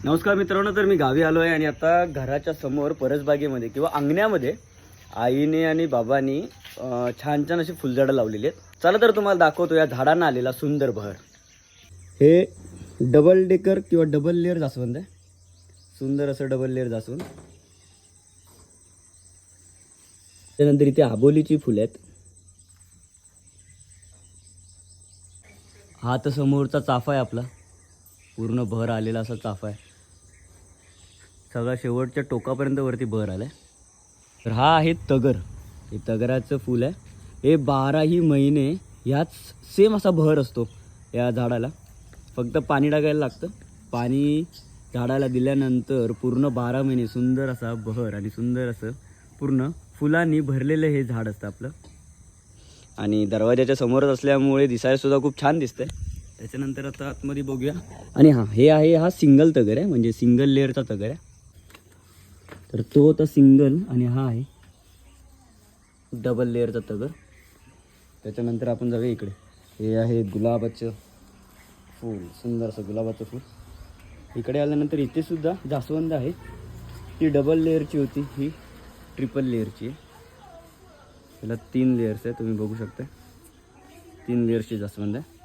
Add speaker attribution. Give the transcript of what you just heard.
Speaker 1: नमस्कार मित्रांनो, तर मी गावी आलो आहे आणि आता घराच्या समोर परसबागेमध्ये किंवा अंगण्यामध्ये आईने आणि बाबांनी छान छान अशी फुलझाडं लावलेली आहेत. चला तर तुम्हाला दाखवतो या झाडांना आलेला सुंदर बहर. हे डबल डेकर किंवा डबल लेअर जास्वंद आहे. सुंदर असं डबल लेअर जास्वंद. त्यानंतर इथे आबोलीची फुले आहेत. हा तर समोरचा चाफा आहे आपला, पूर्ण बहर आलेला असा चाफा आहे. सगळा शेवटच्या टोकापर्यंत वरती बहर आलाय. तर हा आहे तगर. हे तगराचं फूल आहे. हे 12ही महिने ह्याच सेम असा बहर असतो या झाडाला. फक्त पाणी टाकायला लागतं. पाणी झाडाला दिल्यानंतर पूर्ण 12 महिने सुंदर असा बहर आणि सुंदर असं पूर्ण फुलांनी भरलेलं हे झाड असतं आपलं. आणि दरवाजाच्या समोरच असल्यामुळे दिसायला सुद्धा खूप छान दिसतंय. त्याच्यानंतर आता आतमध्ये बघूया. आणि हा सिंगल तगर आहे, म्हणजे सिंगल लेअरचा तगर आहे. तर तो होता सिंगल आणि हा आहे डबल लेअरचा तगर. त्याच्यानंतर आपण जाऊया इकडे. हे आहे गुलाबाचं फूल, सुंदर असं गुलाबाचं फूल. इकडे आल्यानंतर इथे सुद्धा जास्वंद आहे. ती डबल लेअरची होती, ही ट्रिपल लेअरची आहे. त्याला 3 लेअर्स आहे, तुम्ही बघू शकता. 3 लेअर्सची जास्वंद आहे.